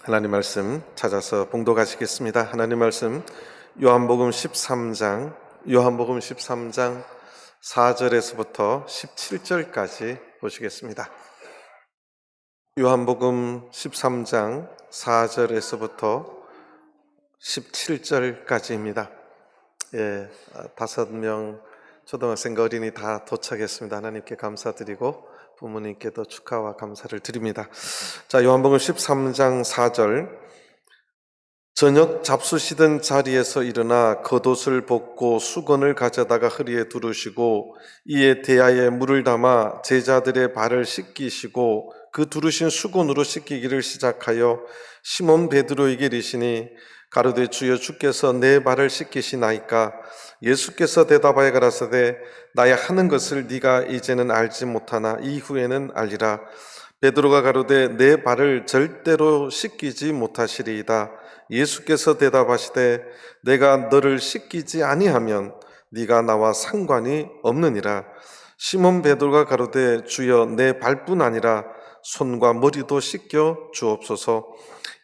하나님 말씀 찾아서 봉독하시겠습니다. 하나님 말씀 요한복음 13장 4절에서부터 17절까지 보시겠습니다. 요한복음 13장 4절에서부터 17절까지입니다. 5명 초등학생 어린이 다 도착했습니다. 하나님께 감사드리고 부모님께도 축하와 감사를 드립니다. 자, 요한복음 13장 4절. 저녁 잡수시던 자리에서 일어나 겉옷을 벗고 수건을 가져다가 허리에 두르시고 이에 대야에 물을 담아 제자들의 발을 씻기시고 그 두르신 수건으로 씻기기를 시작하여 시몬 베드로에게 이르시니 가로되 주여 주께서 내 발을 씻기시나이까? 예수께서 대답하여 가라사대 나의 하는 것을 네가 이제는 알지 못하나 이후에는 알리라. 베드로가 가로되 내 발을 절대로 씻기지 못하시리이다. 예수께서 대답하시되 내가 너를 씻기지 아니하면 네가 나와 상관이 없느니라. 시몬 베드로가 가로되 주여 내 발뿐 아니라 손과 머리도 씻겨 주옵소서.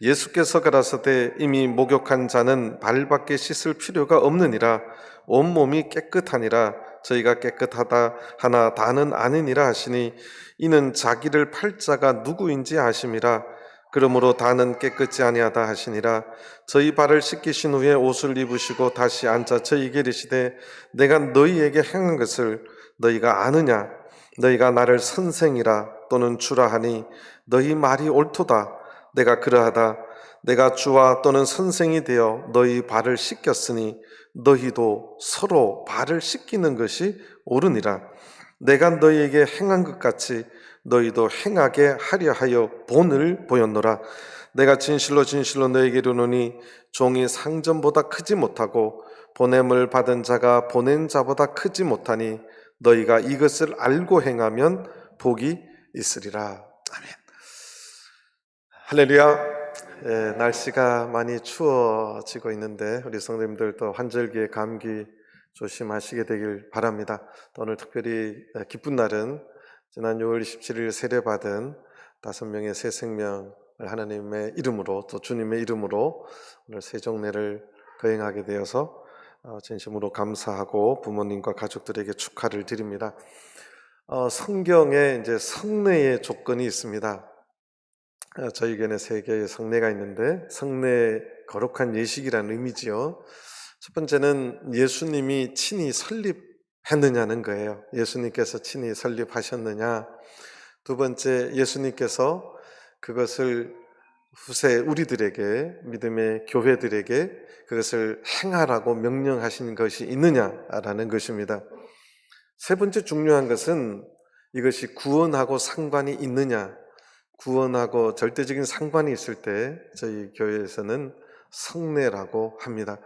예수께서 가라사대 이미 목욕한 자는 발밖에 씻을 필요가 없느니라. 온몸이 깨끗하니라. 저희가 깨끗하다 하나 다는 아니니라 하시니 이는 자기를 팔 자가 누구인지 아심이라. 그러므로 다는 깨끗지 아니하다 하시니라. 저희 발을 씻기신 후에 옷을 입으시고 다시 앉아 저희에게 이르시되 내가 너희에게 행한 것을 너희가 아느냐? 너희가 나를 선생이라 또는 주라 하니 너희 말이 옳도다. 내가 그러하다. 내가 주와 또는 선생이 되어 너희 발을 씻겼으니 너희도 서로 발을 씻기는 것이 옳으니라. 내가 너희에게 행한 것 같이 너희도 행하게 하려 하여 본을 보였노라. 내가 진실로 진실로 너희에게 이르노니 종이 상전보다 크지 못하고 보냄을 받은 자가 보낸 자보다 크지 못하니 너희가 이것을 알고 행하면 복이 있으리라. 아멘. 할렐루야. 날씨가 많이 추워지고 있는데 우리 성도님들도 환절기에 감기 조심하시게 되길 바랍니다. 또 오늘 특별히 기쁜 날은 지난 6월 27일 세례받은 5명의 새 생명을 하나님의 이름으로 또 주님의 이름으로 오늘 세종례를 거행하게 되어서 진심으로 감사하고 부모님과 가족들에게 축하를 드립니다. 성경에 이제 성례의 조건이 있습니다. 저희 교회는 3개의 성례가 있는데 성례 거룩한 예식이라는 의미지요. 첫 번째는 예수님이 친히 설립했느냐는 거예요. 예수님께서 친히 설립하셨느냐. 두 번째, 예수님께서 그것을 후세 우리들에게, 믿음의 교회들에게 그것을 행하라고 명령하신 것이 있느냐라는 것입니다. 세 번째 중요한 것은 이것이 구원하고 상관이 있느냐. 구원하고 절대적인 상관이 있을 때 저희 교회에서는 성례라고 합니다.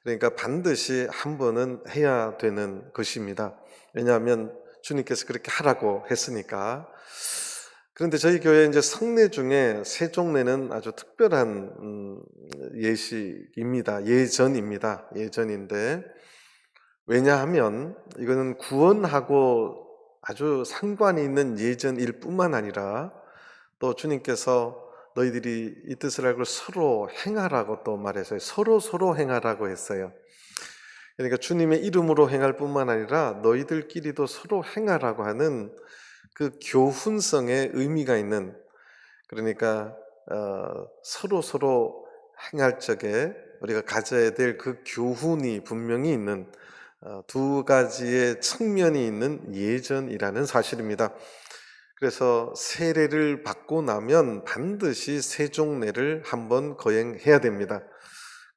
그러니까 반드시 한 번은 해야 되는 것입니다. 왜냐하면 주님께서 그렇게 하라고 했으니까. 그런데 저희 교회 이제 성례 중에 세종례는 아주 특별한 예식입니다. 예전인데 왜냐하면 이거는 구원하고 아주 상관이 있는 예전일 뿐만 아니라 또 주님께서 너희들이 이 뜻을 알고 서로 행하라고 또 말했어요. 서로 행하라고 했어요. 그러니까 주님의 이름으로 행할 뿐만 아니라 너희들끼리도 서로 행하라고 하는 그 교훈성의 의미가 있는, 그러니까 서로 행할 적에 우리가 가져야 될 그 교훈이 분명히 있는 두 가지의 측면이 있는 예전이라는 사실입니다. 그래서 세례를 받고 나면 반드시 세종례를 한번 거행해야 됩니다.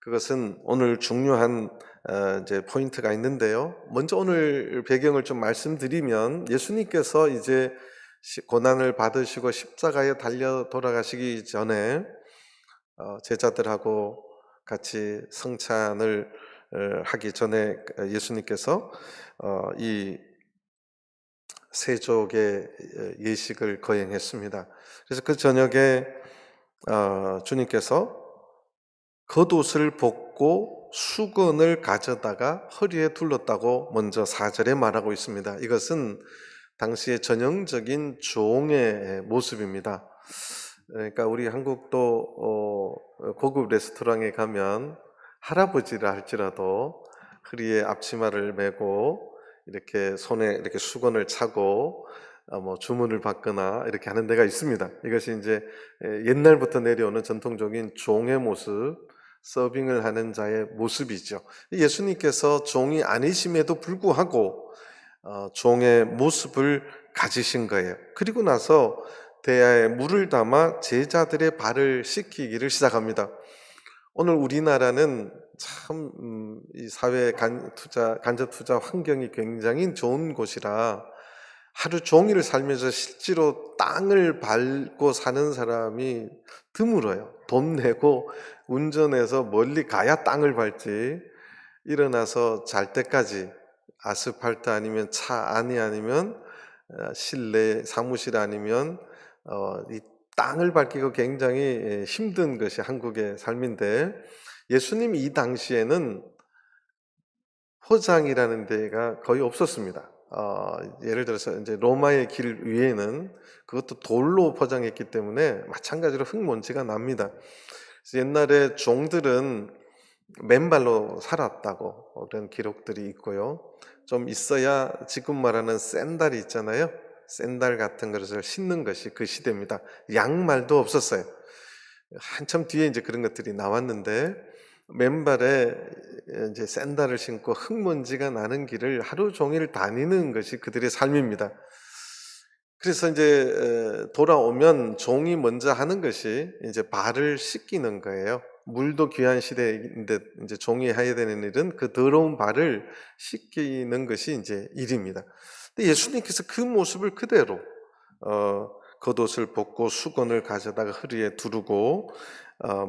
그것은 오늘 중요한 이제 포인트가 있는데요. 먼저 오늘 배경을 좀 말씀드리면 예수님께서 이제 고난을 받으시고 십자가에 달려 돌아가시기 전에 제자들하고 같이 성찬을 하기 전에 예수님께서 이 세족의 예식을 거행했습니다. 그래서 그 저녁에 주님께서 겉옷을 벗고 수건을 가져다가 허리에 둘렀다고 먼저 4절에 말하고 있습니다. 이것은 당시의 전형적인 종의 모습입니다. 그러니까 우리 한국도 고급 레스토랑에 가면 할아버지라 할지라도 허리에 앞치마를 메고 이렇게 손에 이렇게 수건을 차고 뭐 주문을 받거나 이렇게 하는 데가 있습니다. 이것이 이제 옛날부터 내려오는 전통적인 종의 모습, 서빙을 하는 자의 모습이죠. 예수님께서 종이 아니심에도 불구하고 종의 모습을 가지신 거예요. 그리고 나서 대야에 물을 담아 제자들의 발을 씻기기를 시작합니다. 오늘 우리나라는 참 이 사회 간접 투자 환경이 굉장히 좋은 곳이라 하루 종일 살면서 실제로 땅을 밟고 사는 사람이 드물어요. 돈 내고 운전해서 멀리 가야 땅을 밟지, 일어나서 잘 때까지 아스팔트 아니면 차 안이 아니면 실내 사무실 아니면 이 땅을 밟기가 굉장히 힘든 것이 한국의 삶인데, 예수님이 이 당시에는 포장이라는 데가 거의 없었습니다. 예를 들어서 이제 로마의 길 위에는 그것도 돌로 포장했기 때문에 마찬가지로 흙먼지가 납니다. 그래서 옛날에 종들은 맨발로 살았다고 그런 기록들이 있고요. 좀 있어야 지금 말하는 샌달이 있잖아요. 샌달 같은 것을 신는 것이 그 시대입니다. 양말도 없었어요. 한참 뒤에 이제 그런 것들이 나왔는데, 맨발에 이제 샌달을 신고 흙먼지가 나는 길을 하루 종일 다니는 것이 그들의 삶입니다. 그래서 이제 돌아오면 종이 먼저 하는 것이 이제 발을 씻기는 거예요. 물도 귀한 시대인데 이제 종이 해야 되는 일은 그 더러운 발을 씻기는 것이 이제 일입니다. 근데 예수님께서 그 모습을 그대로 겉옷을 벗고 수건을 가져다가 허리에 두르고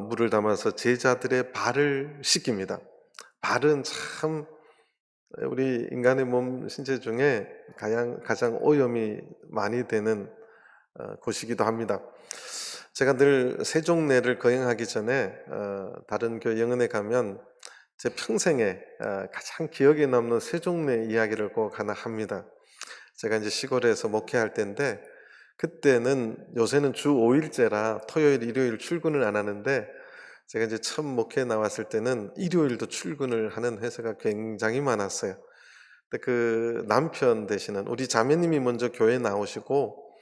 물을 담아서 제자들의 발을 씻깁니다. 발은 참 우리 인간의 몸 신체 중에 가장 오염이 많이 되는 곳이기도 합니다. 제가 늘 세종례를 거행하기 전에 다른 교회 영은에 가면 제 평생에 가장 기억에 남는 세종례 이야기를 꼭 하나 합니다. 제가 이제 시골에서 목회할 때인데, 그때는 요새는 주 5일제라 토요일, 일요일 출근을 안 하는데, 제가 이제 처음 목회 나왔을 때는 일요일도 출근을 하는 회사가 굉장히 많았어요. 근데 그 남편 되시는 우리 자매님이 먼저 교회 나오시고,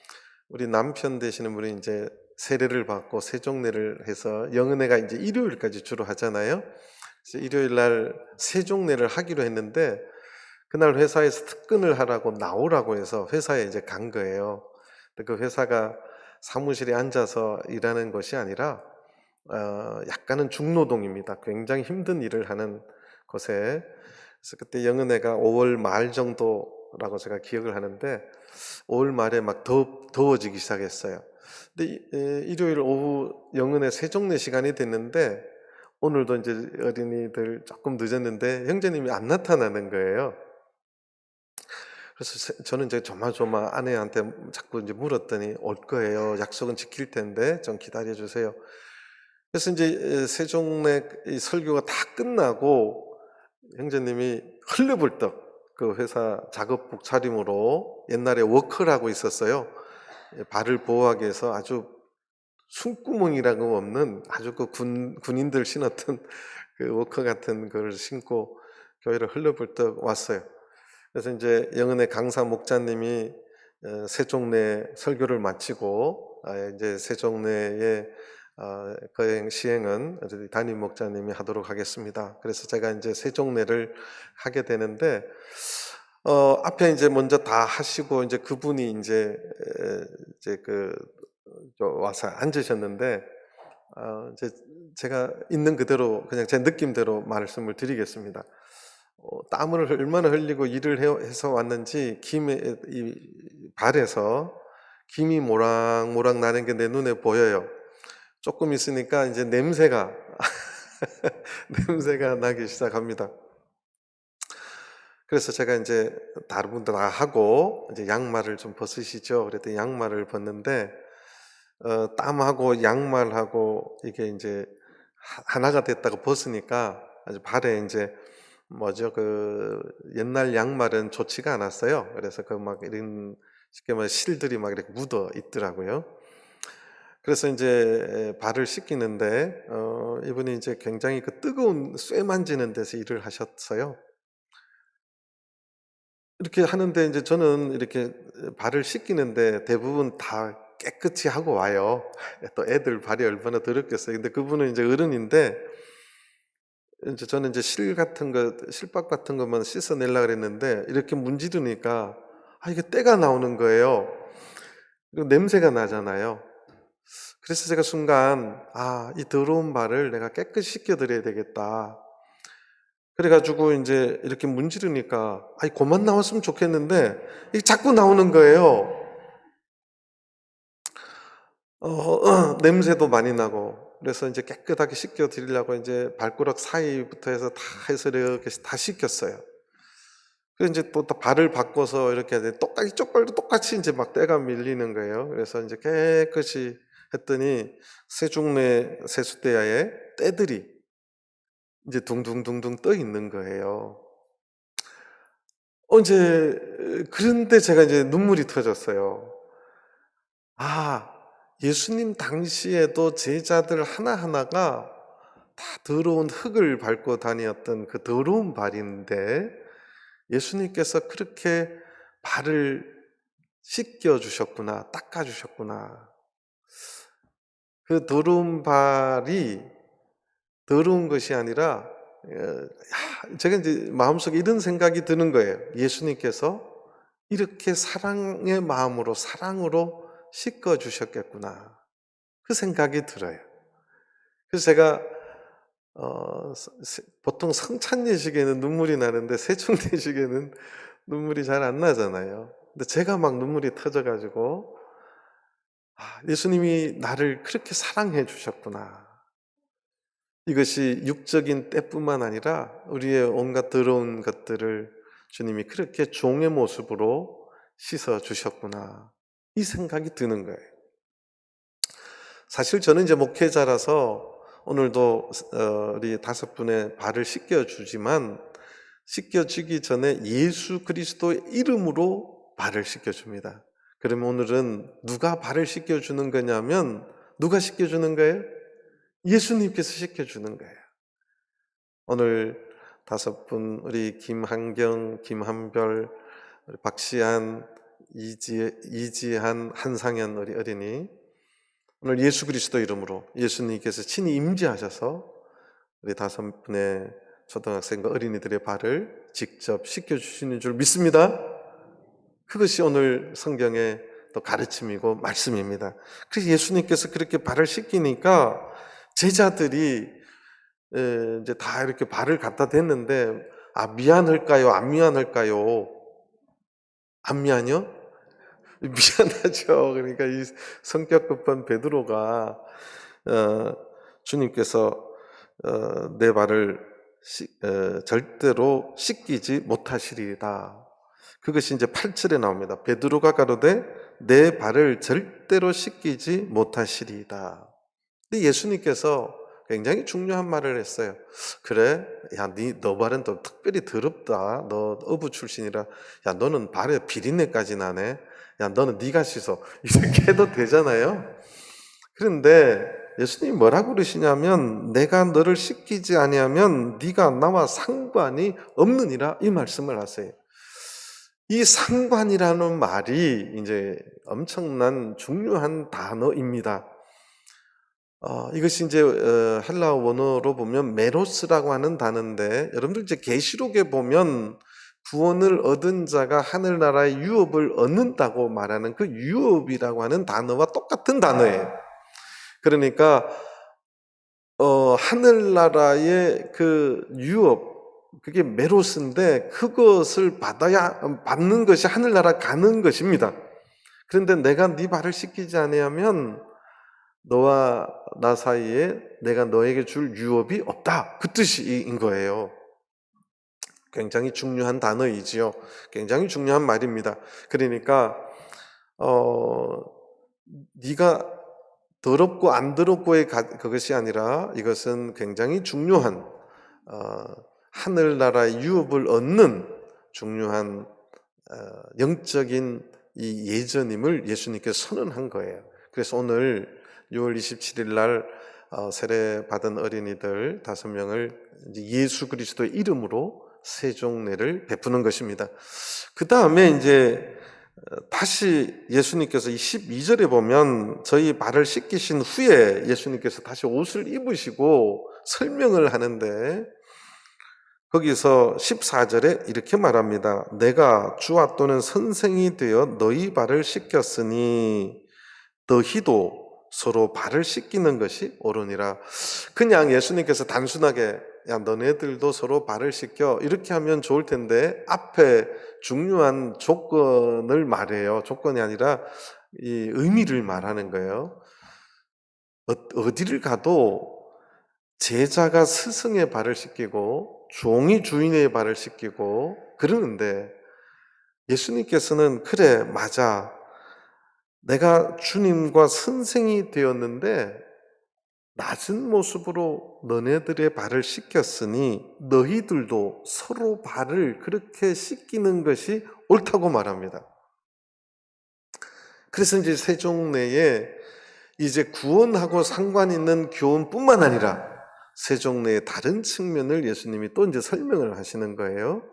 우리 남편 되시는 분이 이제 세례를 받고 세종례를 해서 영은회가 이제 일요일까지 주로 하잖아요. 그래서 일요일 날 세종례를 하기로 했는데, 그날 회사에서 특근을 하라고 나오라고 해서 회사에 이제 간 거예요. 근데 그 회사가 사무실에 앉아서 일하는 것이 아니라 약간은 중노동입니다. 굉장히 힘든 일을 하는 곳에. 그래서 그때 영은회가 5월 말 정도라고 제가 기억을 하는데, 5월 말에 막 더워지기 시작했어요. 근데 일요일 오후 영은회 세종례 시간이 됐는데, 오늘도 이제 어린이들 조금 늦었는데 형제님이 안 나타나는 거예요. 그래서 저는 이제 조마조마 아내한테 자꾸 이제 물었더니 올 거예요. 약속은 지킬 텐데 좀 기다려 주세요. 그래서 이제 세종내 이 설교가 다 끝나고 형제님이 헐레벌떡 그 회사 작업복 차림으로, 옛날에 워커라고 있었어요. 발을 보호하기 위해서 아주 숨구멍이라고 없는 아주 그 군인들 신었던 그 워커 같은 걸 신고 교회를 헐레벌떡 왔어요. 그래서 이제 영은의 강사 목자님이 세종례 설교를 마치고 이제 세종례의 거행 시행은 담임 목자님이 하도록 하겠습니다. 그래서 제가 이제 세종례를 하게 되는데, 앞에 이제 먼저 다 하시고 이제 그분이 이제 와서 앉으셨는데, 이제 제가 있는 그대로 그냥 제 느낌대로 말씀을 드리겠습니다. 땀을 얼마나 흘리고 일을 해서 왔는지 이 발에서 김이 모락모락 나는 게 내 눈에 보여요. 조금 있으니까 이제 냄새가 냄새가 나기 시작합니다. 그래서 제가 이제 다른 분들 다 하고 이제 양말을 좀 벗으시죠. 그랬더니 양말을 벗는데 땀하고 양말하고 이게 이제 하나가 됐다고 벗으니까 아주 발에 이제 뭐죠, 그 옛날 양말은 좋지가 않았어요. 그래서 그 막 이런 쉽게 말해 실들이 막 이렇게 묻어 있더라고요. 그래서 이제 발을 씻기는데 이분이 이제 굉장히 그 뜨거운 쇠 만지는 데서 일을 하셨어요. 이렇게 하는데 이제 저는 이렇게 발을 씻기는데 대부분 다 깨끗이 하고 와요. 또 애들 발이 얼마나 더럽겠어요. 근데 그분은 이제 어른인데 이제 저는 이제 실밥 같은 것만 씻어내려고 그랬는데 이렇게 문지르니까 이게 때가 나오는 거예요. 그리고 냄새가 나잖아요. 그래서 제가 순간 이 더러운 발을 내가 깨끗이 씻겨드려야 되겠다. 그래 가지고 인제 이렇게 문지르니까 고만 나왔으면 좋겠는데 이게 자꾸 나오는 거예요. 냄새도 많이 나고. 그래서 인제 깨끗하게 씻겨 드리려고 인제 발가락 사이부터 해서 다 해서 이렇게 다 씻겼어요. 그래서 인제 또 발을 바꿔서 이렇게 이쪽 발도 똑같이 인제 막 때가 밀리는 거예요. 그래서 인제 깨끗이 했더니 세종래 세숫대야에 때들이 인제 둥둥둥둥 떠 있는 거예요. 인제 그런데 제가 이제 눈물이 터졌어요. 아 예수님 당시에도 제자들 하나하나가 다 더러운 흙을 밟고 다녔던 그 더러운 발인데 예수님께서 그렇게 발을 씻겨 주셨구나. 닦아 주셨구나. 그 더러운 발이 더러운 것이 아니라 제가 이제 마음속에 이런 생각이 드는 거예요. 예수님께서 이렇게 사랑의 마음으로 사랑으로 씻어 주셨겠구나. 그 생각이 들어요. 그래서 제가 보통 성찬 예식에는 눈물이 나는데 세총 예식에는 눈물이 잘 안 나잖아요. 근데 제가 막 눈물이 터져 가지고 예수님이 나를 그렇게 사랑해 주셨구나. 이것이 육적인 때뿐만 아니라 우리의 온갖 더러운 것들을 주님이 그렇게 종의 모습으로 씻어 주셨구나. 이 생각이 드는 거예요. 사실 저는 이제 목회자라서 오늘도 우리 5분의 발을 씻겨 주지만 씻겨 주기 전에 예수 그리스도의 이름으로 발을 씻겨 줍니다. 그러면 오늘은 누가 발을 씻겨 주는 거냐면 누가 씻겨 주는 거예요? 예수님께서 씻겨 주는 거예요. 오늘 5분 우리 김한경, 김한별, 우리 박시안, 이지한, 한상현 우리 어린이 오늘 예수 그리스도 이름으로 예수님께서 친히 임재하셔서 우리 5분의 초등학생과 어린이들의 발을 직접 씻겨주시는 줄 믿습니다. 그것이 오늘 성경의 또 가르침이고 말씀입니다. 그래서 예수님께서 그렇게 발을 씻기니까 제자들이 이제 다 이렇게 발을 갖다 댔는데 미안할까요? 안 미안할까요? 안 미안해요? 미안하죠. 그러니까 이 성격 급한 베드로가 주님께서 내 발을 절대로 씻기지 못하시리이다. 그것이 이제 8절에 나옵니다. 베드로가 가로되 내 발을 절대로 씻기지 못하시리이다. 근데 예수님께서 굉장히 중요한 말을 했어요. 그래, 너 발은 또 특별히 더럽다. 너 어부 출신이라, 너는 발에 비린내까지 나네. 너는 네가 씻어. 이렇게 해도 되잖아요. 그런데 예수님이 뭐라고 그러시냐면 내가 너를 씻기지 아니하면 네가 나와 상관이 없느니라 이 말씀을 하세요. 이 상관이라는 말이 이제 엄청난 중요한 단어입니다. 이것이 이제 헬라어 원어로 보면 메로스라고 하는 단어인데 여러분들 이제 계시록에 보면 구원을 얻은 자가 하늘나라의 유업을 얻는다고 말하는 그 유업이라고 하는 단어와 똑같은 단어예요. 그러니까 하늘나라의 그 유업 그게 메로스인데 그것을 받는 것이 하늘나라 가는 것입니다. 그런데 내가 네 발을 씻기지 아니하면 너와 나 사이에 내가 너에게 줄 유업이 없다. 그 뜻인 거예요. 굉장히 중요한 단어이지요. 굉장히 중요한 말입니다. 그러니까 네가 더럽고 안 더럽고의 그것이 아니라 이것은 굉장히 중요한 하늘나라의 유업을 얻는 중요한 영적인 이 예전임을 예수님께서 선언한 거예요. 그래서 오늘 6월 27일 날 세례 받은 어린이들 5명을 예수 그리스도의 이름으로 세종례를 베푸는 것입니다. 그 다음에 이제 다시 예수님께서 이 12절에 보면 저희 발을 씻기신 후에 예수님께서 다시 옷을 입으시고 설명을 하는데 거기서 14절에 이렇게 말합니다. 내가 주와 또는 선생이 되어 너희 발을 씻겼으니 너희도 서로 발을 씻기는 것이 옳으니라. 그냥 예수님께서 단순하게 야 너네들도 서로 발을 씻겨 이렇게 하면 좋을 텐데 앞에 중요한 조건을 말해요. 조건이 아니라 이 의미를 말하는 거예요. 어디를 가도 제자가 스승의 발을 씻기고 종이 주인의 발을 씻기고 그러는데 예수님께서는 그래 맞아 내가 주님과 선생이 되었는데 낮은 모습으로 너네들의 발을 씻겼으니 너희들도 서로 발을 그렇게 씻기는 것이 옳다고 말합니다. 그래서 이제 세종례에 이제 구원하고 상관 있는 교훈뿐만 아니라 세종례의 다른 측면을 예수님이 또 이제 설명을 하시는 거예요.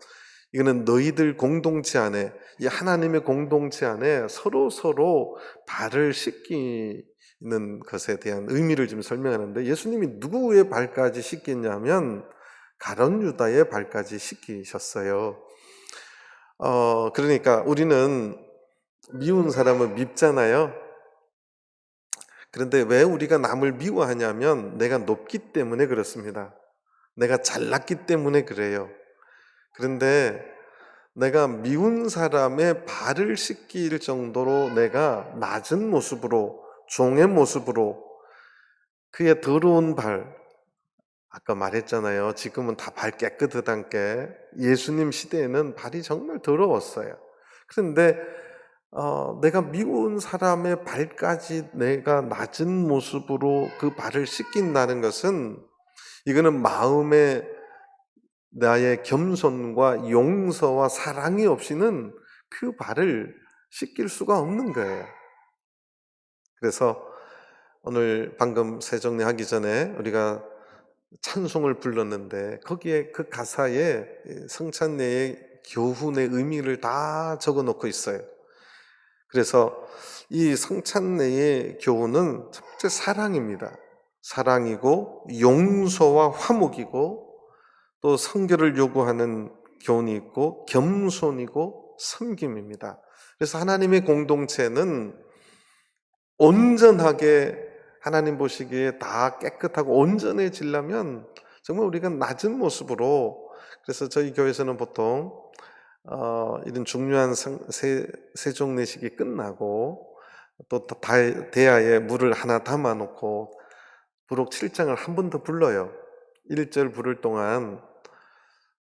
이거는 너희들 공동체 안에, 이 하나님의 공동체 안에 서로 발을 씻기는 것에 대한 의미를 좀 설명하는데 예수님이 누구의 발까지 씻겼냐면 가룟 유다의 발까지 씻기셨어요. 그러니까 우리는 미운 사람을 밉잖아요. 그런데 왜 우리가 남을 미워하냐면 내가 높기 때문에 그렇습니다. 내가 잘났기 때문에 그래요. 그런데 내가 미운 사람의 발을 씻길 정도로 내가 낮은 모습으로 종의 모습으로 그의 더러운 발 아까 말했잖아요. 지금은 다 발 깨끗하단 게 예수님 시대에는 발이 정말 더러웠어요. 그런데 내가 미운 사람의 발까지 내가 낮은 모습으로 그 발을 씻긴다는 것은 이거는 마음의 나의 겸손과 용서와 사랑이 없이는 그 발을 씻길 수가 없는 거예요. 그래서 오늘 방금 세정리 하기 전에 우리가 찬송을 불렀는데 거기에 그 가사에 성찬례의 교훈의 의미를 다 적어 놓고 있어요. 그래서 이 성찬례의 교훈은 첫째 사랑입니다. 사랑이고 용서와 화목이고 또 성결을 요구하는 교훈이 있고 겸손이고 섬김입니다. 그래서 하나님의 공동체는 온전하게 하나님 보시기에 다 깨끗하고 온전해지려면 정말 우리가 낮은 모습으로 그래서 저희 교회에서는 보통 이런 중요한 세종례식이 끝나고 또 대야에 물을 하나 담아 놓고 부록 7장을 한 번 더 불러요. 1절 부를 동안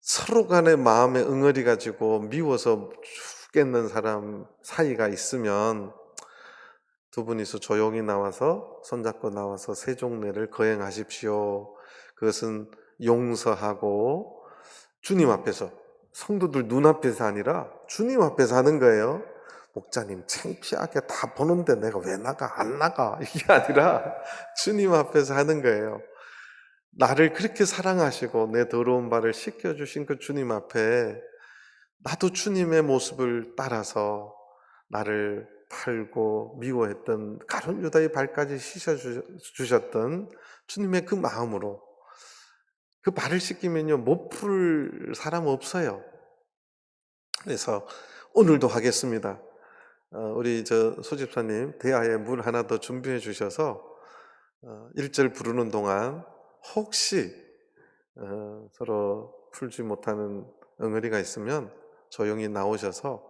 서로 간의 마음에 응어리 가지고 미워서 죽겠는 사람 사이가 있으면 두 분이서 조용히 나와서 손잡고 나와서 세종례를 거행하십시오. 그것은 용서하고 주님 앞에서 성도들 눈앞에서 아니라 주님 앞에서 하는 거예요. 목자님 창피하게 다 보는데 내가 왜 나가 안 나가 이게 아니라 주님 앞에서 하는 거예요. 나를 그렇게 사랑하시고 내 더러운 발을 씻겨주신 그 주님 앞에 나도 주님의 모습을 따라서 나를 팔고 미워했던 가룟 유다의 발까지 씻어주셨던 주님의 그 마음으로 그 발을 씻기면요 못 풀 사람 없어요. 그래서 오늘도 하겠습니다. 우리 저 소집사님 대야에 물 하나 더 준비해 주셔서 1절 부르는 동안 혹시 서로 풀지 못하는 엉어리가 있으면 조용히 나오셔서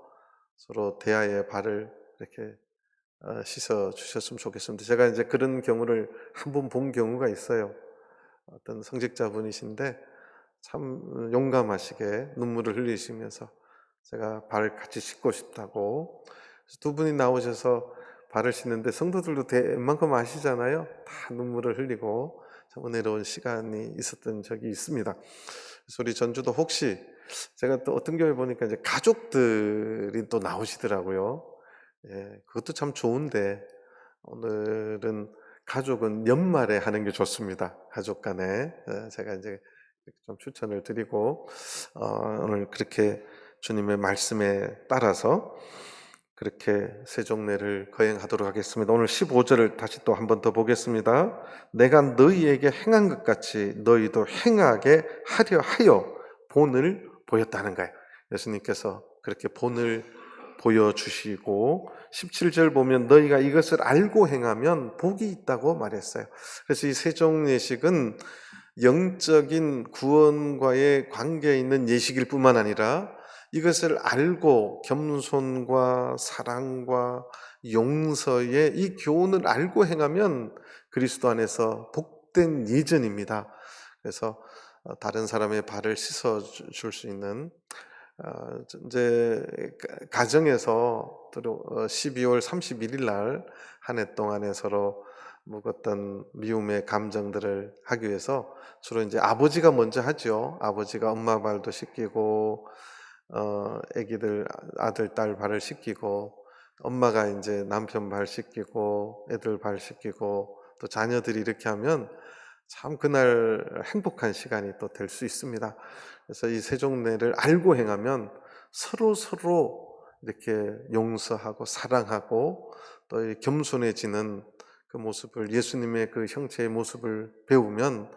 서로 대야의 발을 이렇게 씻어 주셨으면 좋겠습니다. 제가 이제 그런 경우를 한 번 본 경우가 있어요. 어떤 성직자분이신데 참 용감하시게 눈물을 흘리시면서 제가 발을 같이 씻고 싶다고 두 분이 나오셔서 발을 씻는데 성도들도 웬만큼 아시잖아요. 다 눈물을 흘리고 참 은혜로운 시간이 있었던 적이 있습니다. 그래서 우리 전주도 혹시 제가 또 어떤 교회 보니까 이제 가족들이 또 나오시더라고요. 예, 그것도 참 좋은데 오늘은 가족은 연말에 하는 게 좋습니다. 가족 간에. 제가 이제 좀 추천을 드리고, 오늘 그렇게 주님의 말씀에 따라서 그렇게 세종례를 거행하도록 하겠습니다. 오늘 15절을 다시 또 한 번 더 보겠습니다. 내가 너희에게 행한 것 같이 너희도 행하게 하려 하여 본을 보였다는 거예요. 예수님께서 그렇게 본을 보여주시고 17절 보면 너희가 이것을 알고 행하면 복이 있다고 말했어요. 그래서 이 세종예식은 영적인 구원과의 관계에 있는 예식일 뿐만 아니라 이것을 알고 겸손과 사랑과 용서의 이 교훈을 알고 행하면 그리스도 안에서 복된 예전입니다. 그래서 다른 사람의 발을 씻어 줄 수 있는 이제 가정에서 12월 31일 날 한 해 동안에 서로 묵었던 미움의 감정들을 하기 위해서 주로 이제 아버지가 먼저 하죠. 아버지가 엄마 발도 씻기고 애기들 아들 딸 발을 씻기고 엄마가 이제 남편 발 씻기고 애들 발 씻기고 또 자녀들이 이렇게 하면 참 그날 행복한 시간이 또 될 수 있습니다. 그래서 이 세종례를 알고 행하면 서로 이렇게 용서하고 사랑하고 또 겸손해지는 그 모습을, 예수님의 그 형체의 모습을 배우면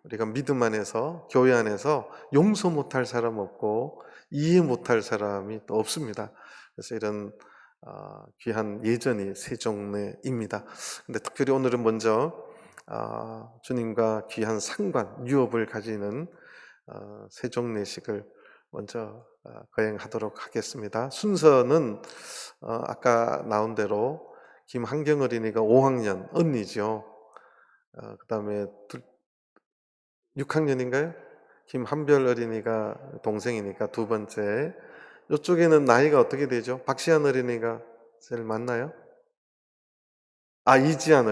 우리가 믿음 안에서, 교회 안에서 용서 못할 사람 없고 이해 못할 사람이 또 없습니다. 그래서 이런 귀한 예전이 세종례입니다. 근데 특별히 오늘은 먼저 주님과 귀한 상관, 유업을 가지는 세종례식을 먼저 거행하도록 하겠습니다. 순서는 아까 나온 대로 김한경 어린이가 5학년 언니죠. 그 다음에 6학년인가요? 김한별 어린이가 동생이니까 두 번째. 이쪽에는 나이가 어떻게 되죠? 박시안 어린이가 제일 많나요? 이지안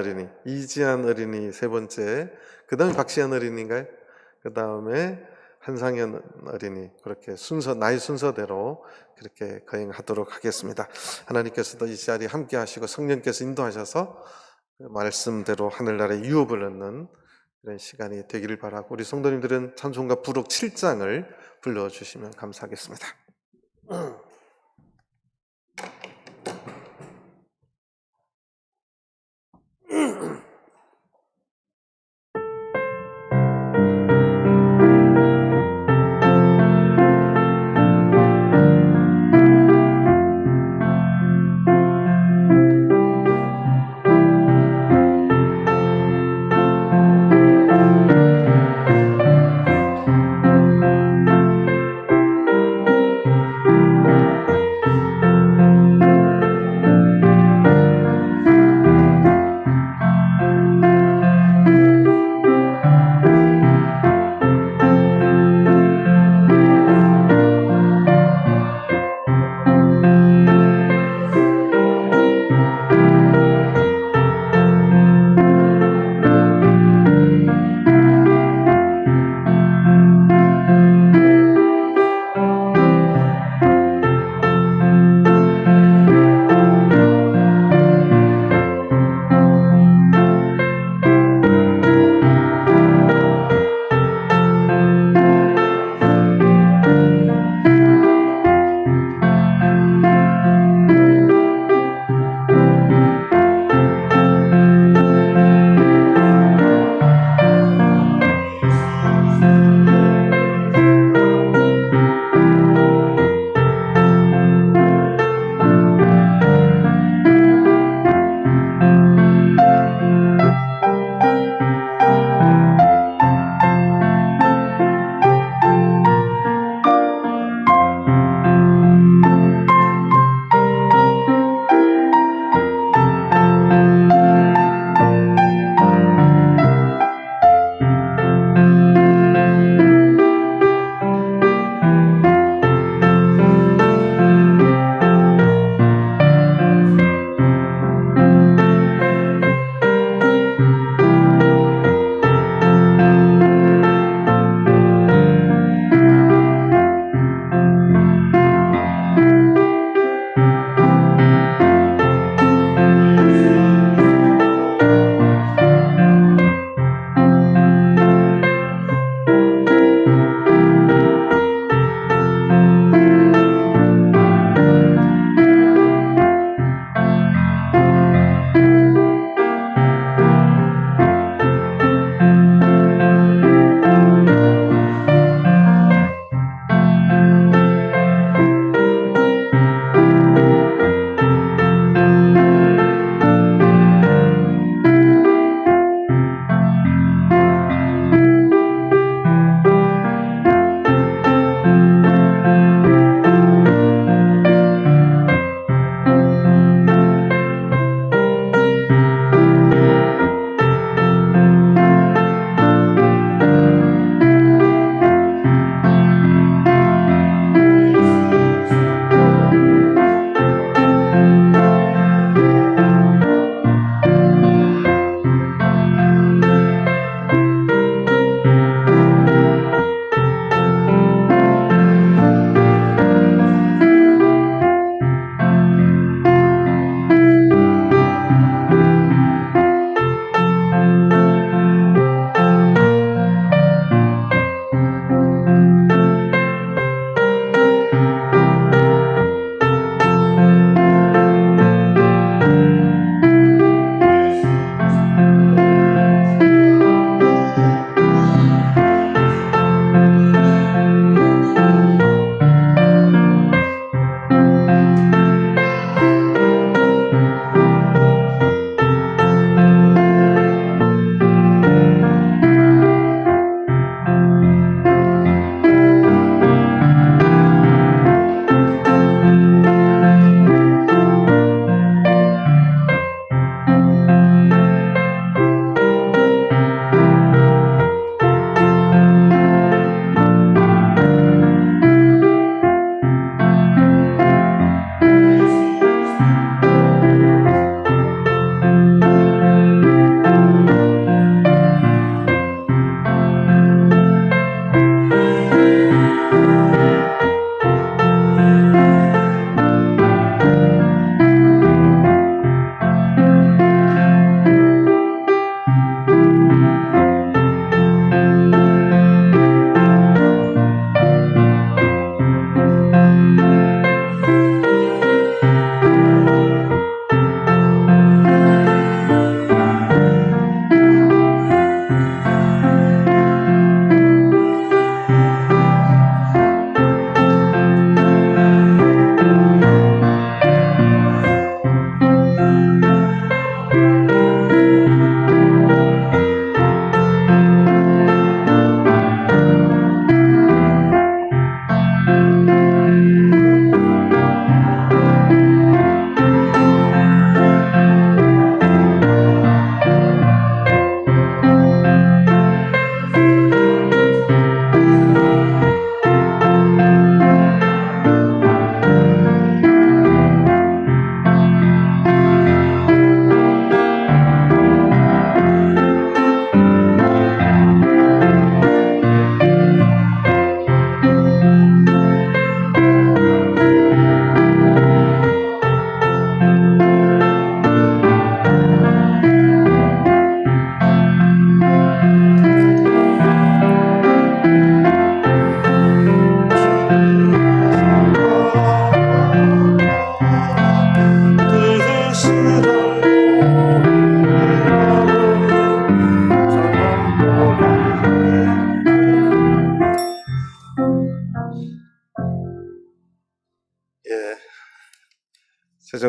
어린이 세 번째. 그 다음에 박시안 어린이인가요? 그 다음에 한상현 어린이. 그렇게 나이 순서대로 그렇게 거행하도록 하겠습니다. 하나님께서도 이 자리에 함께 하시고 성령께서 인도하셔서 말씀대로 하늘나라의 유업을 얻는 그런 시간이 되기를 바라고, 우리 성도님들은 찬송가 부록 7장을 불러주시면 감사하겠습니다.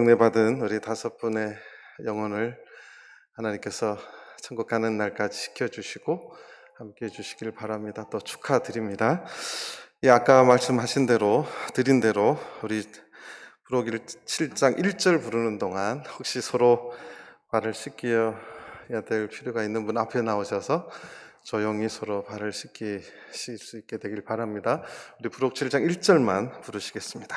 정례받은 우리 5분의 영혼을 하나님께서 천국 가는 날까지 지켜주시고 함께 해주시길 바랍니다. 또 축하드립니다. 아까 말씀하신 대로 드린 대로 우리 부록일 7장 1절 부르는 동안 혹시 서로 발을 씻겨야 될 필요가 있는 분 앞에 나오셔서 조용히 서로 발을 씻기실 수 있게 되길 바랍니다. 우리 부록 7장 1절만 부르시겠습니다.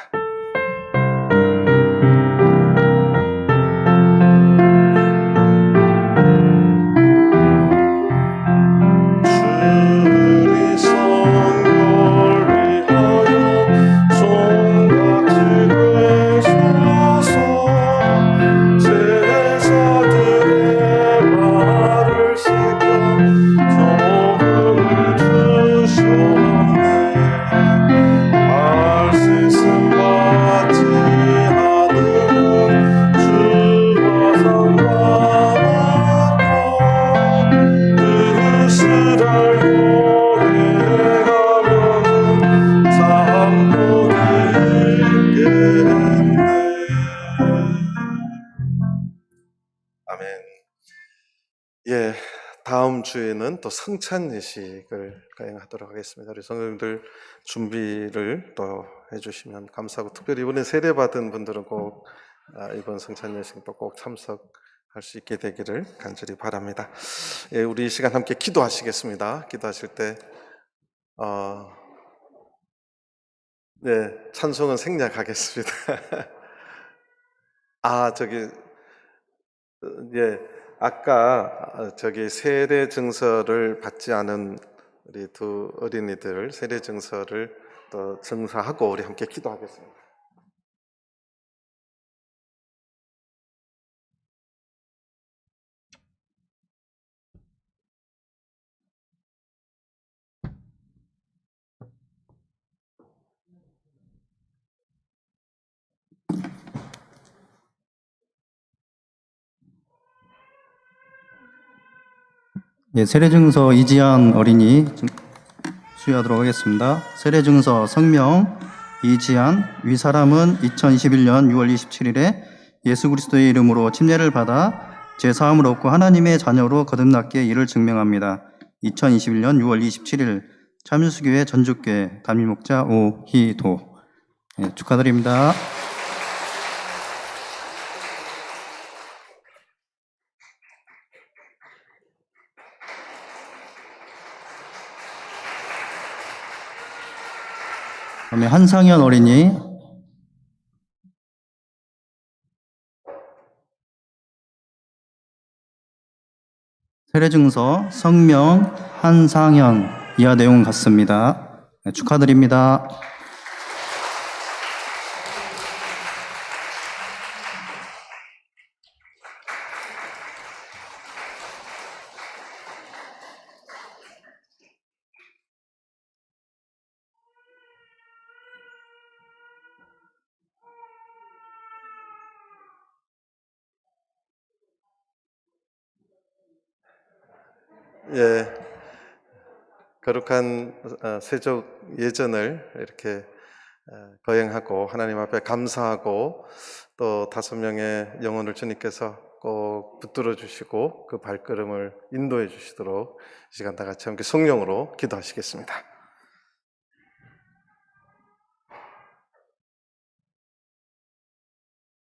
다음 주에는 또 성찬 예식을 가행하도록 하겠습니다. 우리 성도님들 준비를 또 해주시면 감사하고, 특별히 이번에 세례 받은 분들은 꼭 이번 성찬 예식도 꼭 참석할 수 있게 되기를 간절히 바랍니다. 우리 이 시간 함께 기도하시겠습니다. 기도하실 때 찬송은 생략하겠습니다. 아까 세례 증서를 받지 않은 우리 두 어린이들 세례 증서를 또 증서하고 우리 함께 기도하겠습니다. 세례증서 이지한 어린이 수여하도록 하겠습니다. 세례증서 성명 이지한, 위 사람은 2021년 6월 27일에 예수 그리스도의 이름으로 침례를 받아 제사함을 얻고 하나님의 자녀로 거듭났기에 이를 증명합니다. 2021년 6월 27일 참유수교회 전주교회 담임목자 오희도. 축하드립니다. 다음에 한상현 어린이. 세례증서 성명 한상현, 이하 내용 같습니다. 축하드립니다. 거룩한 세족 예전을 이렇게 거행하고 하나님 앞에 감사하고 또 5명의 영혼을 주님께서 꼭 붙들어 주시고 그 발걸음을 인도해 주시도록 이 시간 다 같이 함께 성령으로 기도하시겠습니다.